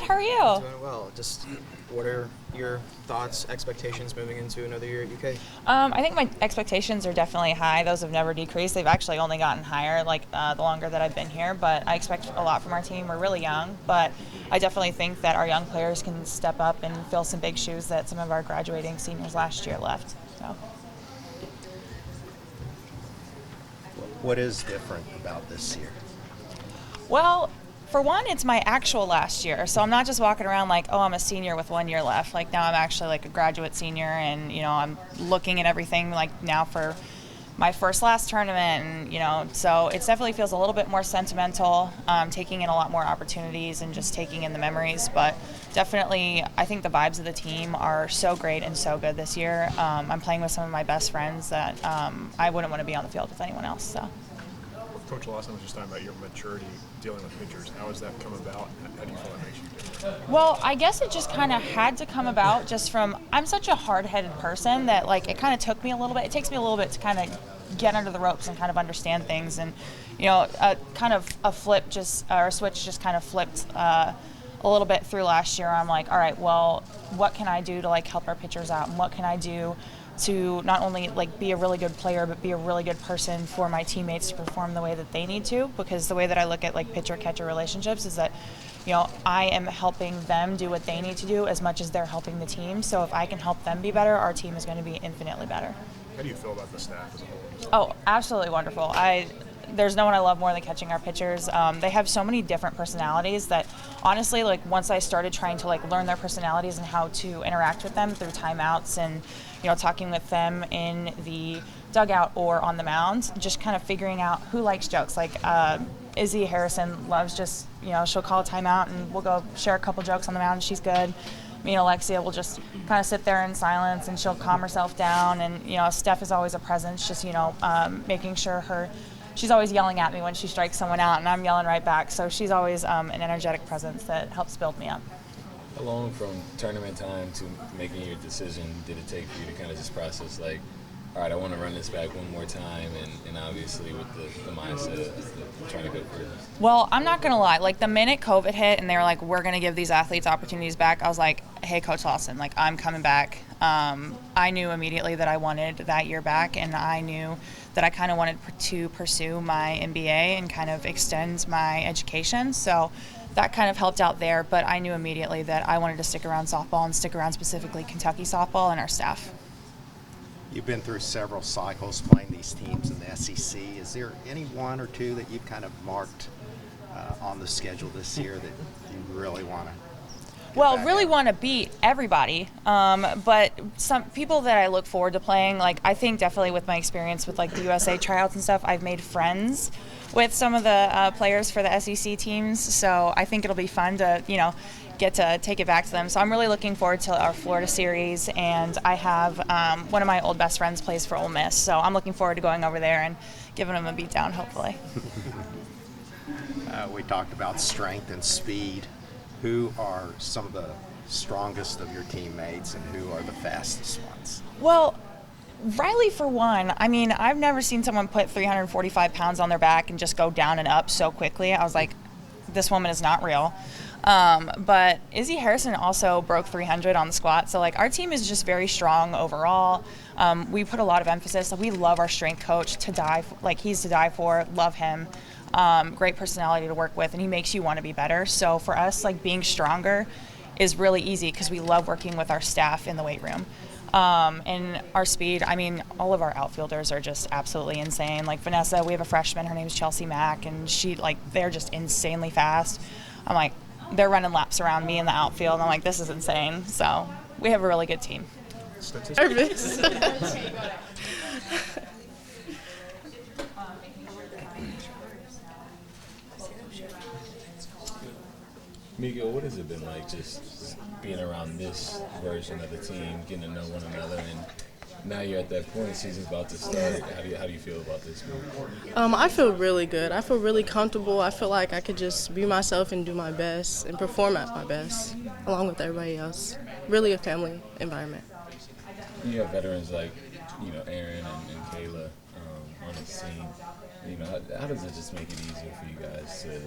How are you? Doing well. Just what are your thoughts, expectations moving into another year at UK? I think my expectations are definitely high. Those have never decreased. They've actually only gotten higher the longer that I've been here, but I expect a lot from our team. We're really young, but I definitely think that our young players can step up and fill some big shoes that some of our graduating seniors last year left. So. What is different about this year? Well, for one, it's my actual last year, so I'm not just walking around like, oh, I'm a senior with 1 year left. Like now I'm actually like a graduate senior, and I'm looking at everything like now for my last tournament, and so it definitely feels a little bit more sentimental, taking in a lot more opportunities and just taking in the memories. But definitely, I think the vibes of the team are so great and so good this year. I'm playing with some of my best friends that I wouldn't want to be on the field with anyone else. So. Coach Lawson was just talking about your maturity dealing with pitchers. How has that come about? How do you feel that makes you do? Well, I guess it just kind of had to come about just from, I'm such a hard-headed person that it kind of took me a little bit. It takes me a little bit to kind of get under the ropes and kind of understand things. And, kind of a switch just kind of flipped a little bit through last year. I'm like, all right, well, what can I do to help our pitchers out? And what can I do to not only be a really good player, but be a really good person for my teammates to perform the way that they need to? Because the way that I look at pitcher-catcher relationships is that, I am helping them do what they need to do as much as they're helping the team. So if I can help them be better, our team is going to be infinitely better. How do you feel about the staff as a whole? Oh, absolutely wonderful. There's no one I love more than catching our pitchers. They have so many different personalities that honestly, once I started trying to learn their personalities and how to interact with them through timeouts and talking with them in the dugout or on the mound, just kind of figuring out who likes jokes. Izzy Harrison loves just, she'll call a timeout and we'll go share a couple jokes on the mound. She's good. Me and Alexia will just kind of sit there in silence and she'll calm herself down. And, Steph is always a presence, just, making sure she's always yelling at me when she strikes someone out, and I'm yelling right back. So she's always an energetic presence that helps build me up. How long from tournament time to making your decision did it take for you to kind of just process, all right, I want to run this back one more time, and obviously with the mindset of trying to go for it? Well, I'm not going to lie. The minute COVID hit and they were like, we're going to give these athletes opportunities back, I was like, hey, Coach Lawson, I'm coming back. I knew immediately that I wanted that year back, and I knew that I kind of wanted to pursue my MBA and kind of extend my education. So that kind of helped out there, but I knew immediately that I wanted to stick around softball and stick around specifically Kentucky softball and our staff. You've been through several cycles playing these teams in the SEC. Is there any one or two that you've kind of marked on the schedule this year that you really want to? Really want to beat everybody, but some people that I look forward to playing, I think definitely with my experience with the USA tryouts and stuff, I've made friends with some of the players for the SEC teams, so I think it'll be fun to, get to take it back to them. So I'm really looking forward to our Florida series, and I have one of my old best friends plays for Ole Miss, so I'm looking forward to going over there and giving them a beatdown, hopefully. We talked about strength and speed. Who are some of the strongest of your teammates, and who are the fastest ones? Well, Riley, for one, I've never seen someone put 345 pounds on their back and just go down and up so quickly. I was like, this woman is not real. But Izzy Harrison also broke 300 on the squat. So, our team is just very strong overall. We put a lot of emphasis. We love our strength coach to die for, he's to die for. Love him. Great personality to work with, and he makes you want to be better. So for us, being stronger is really easy because we love working with our staff in the weight room. And our speed, all of our outfielders are just absolutely insane. Vanessa, we have a freshman, her name's Chelsea Mack, and she, they're just insanely fast. I'm like, they're running laps around me in the outfield, and I'm like, this is insane. So we have a really good team. Miguel, what has it been like just being around this version of the team, getting to know one another, and now you're at that point, season's about to start. How do you feel about this move? I feel really good. I feel really comfortable. I feel like I could just be myself and do my best and perform at my best, along with everybody else. Really a family environment. You have veterans like, Aaron and Kayla on the team. You know, how does it just make it easier for you guys to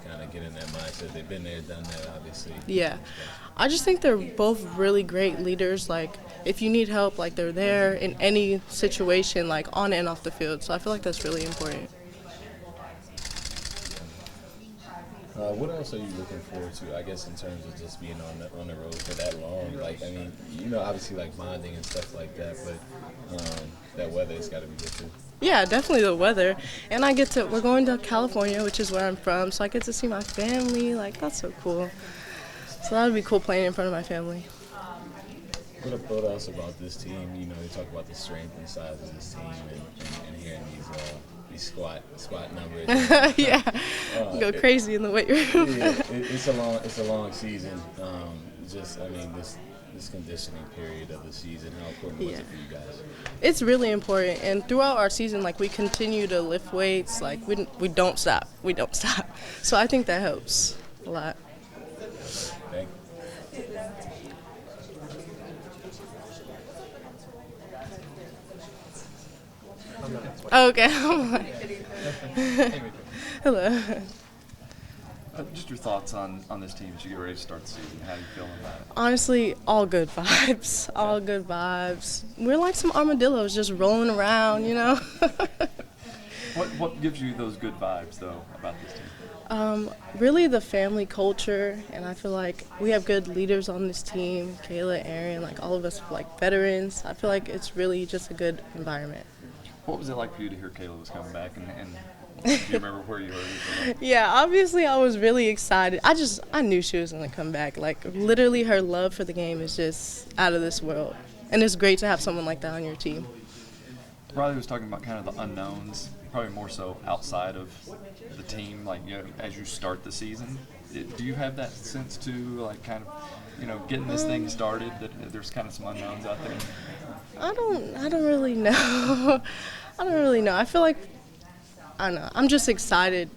kind of get in that mindset? They've been there, done that, obviously. Yeah. I just think they're both really great leaders. Like, if you need help, like, they're there in any situation, like, on and off the field. So I feel like that's really important. What else are you looking forward to, I guess, in terms of just being on the road for that long? Like, I mean, you know, obviously, like, bonding and stuff like that, but that weather has got to be good, too. Yeah, definitely the weather. And we're going to California, which is where I'm from, so I get to see my family. Like, that's so cool. So that would be cool playing in front of my family. What else about this team? You know, they talk about the strength and size of this team and hearing these squat numbers. Yeah, go crazy in the weight room. Yeah, it's a long season. This conditioning period of the season, how important was it for you guys? It's really important, and throughout our season, like, we continue to lift weights. Like, we don't stop. We don't stop. So I think that helps a lot. Thank you. Okay. Hello. Just your thoughts on this team as you get ready to start the season. How do you feel about it? Honestly, all good vibes. All good vibes. We're like some armadillos just rolling around, you know? What gives you those good vibes, though, about this team? Really the family culture, and I feel like we have good leaders on this team. Kayla, Aaron, like, all of us, like, veterans. I feel like it's really just a good environment. What was it like for you to hear Kayla was coming back, and do you remember where you heard it? Yeah, obviously I was really excited. I knew she was going to come back. Like, literally her love for the game is just out of this world. And it's great to have someone like that on your team. Riley was talking about kind of the unknowns, probably more so outside of the team, like, you know, as you start the season. Do you have that sense too, like, kind of, you know, getting this thing started, that there's kind of some unknowns out there? I don't really know. I don't really know. I feel like, I don't know. I'm just excited.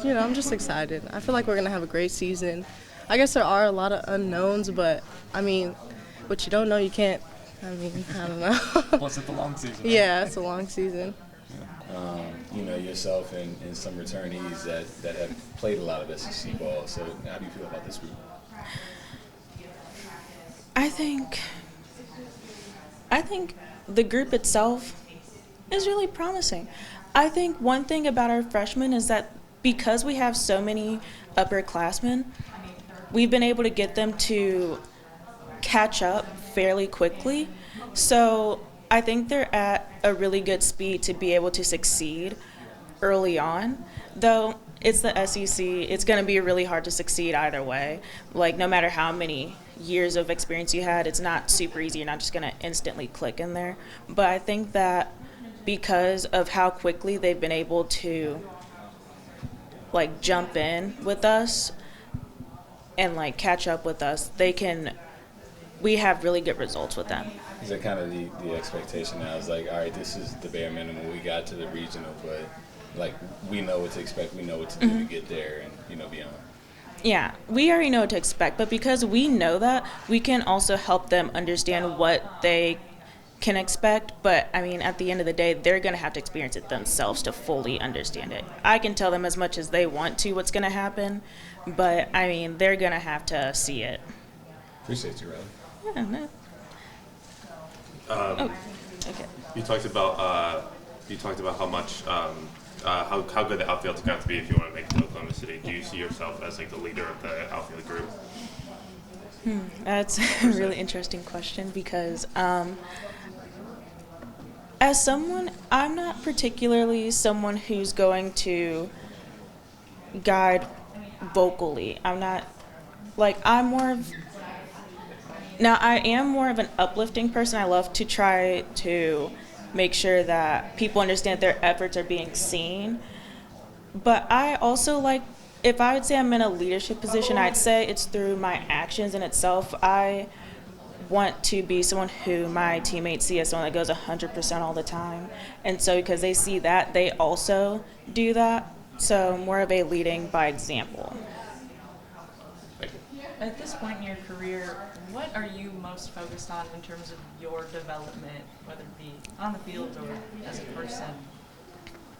You know, I'm just excited. I feel like we're going to have a great season. I guess there are a lot of unknowns, but, I mean, what you don't know, you can't. I mean, I don't know. Plus, it's a long season. Right? Yeah, it's a long season. You know, yourself and some returnees that have played a lot of SEC ball. So how do you feel about this group? I think the group itself is really promising. I think one thing about our freshmen is that because we have so many upperclassmen, we've been able to get them to catch up fairly quickly. So I think they're at a really good speed to be able to succeed early on. Though it's the SEC, it's going to be really hard to succeed either way. Like, no matter how many years of experience you had, it's not super easy. You're not just going to instantly click in there. But I think that because of how quickly they've been able to, like, jump in with us and, like, catch up with us, we have really good results with them. Is that kind of the expectation now? It's like, all right, this is the bare minimum. We got to the regional, but, like, we know what to expect. We know what to do to get there and, you know, beyond. Yeah, we already know what to expect, but because we know that, we can also help them understand what they can expect. But, I mean, at the end of the day, they're going to have to experience it themselves to fully understand it. I can tell them as much as they want to what's going to happen, but, I mean, they're going to have to see it. Appreciate you, Riley. Yeah, no. Okay. You talked about how much how good the outfield's got to be if you want to make it to Oklahoma City. Do you see yourself as, like, the leader of the outfield group? That's a really interesting question because as someone, I'm not particularly someone who's going to guide vocally. I'm not, like, I'm more of, now I am more of an uplifting person. I love to try to make sure that people understand their efforts are being seen. But I also like, if I would say I'm in a leadership position, I'd say it's through my actions in itself. I want to be someone who my teammates see as someone that goes 100% all the time. And so because they see that, they also do that. So more of a leading by example. At this point in your career, what are you most focused on in terms of your development, whether it be on the field or as a person?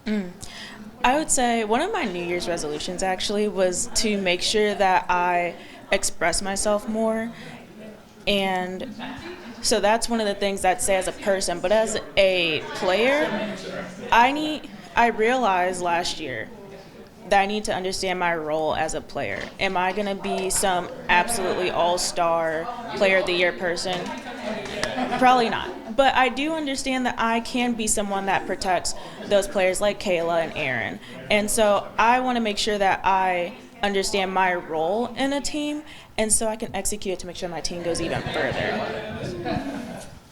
I would say one of my New Year's resolutions actually was to make sure that I express myself more. And so that's one of the things I'd say as a person. But as a player, I realized last year that I need to understand my role as a player. Am I going to be some absolutely all-star player of the year person? Probably not. But I do understand that I can be someone that protects those players like Kayla and Aaron. And so I want to make sure that I understand my role in a team, and so I can execute it to make sure my team goes even further.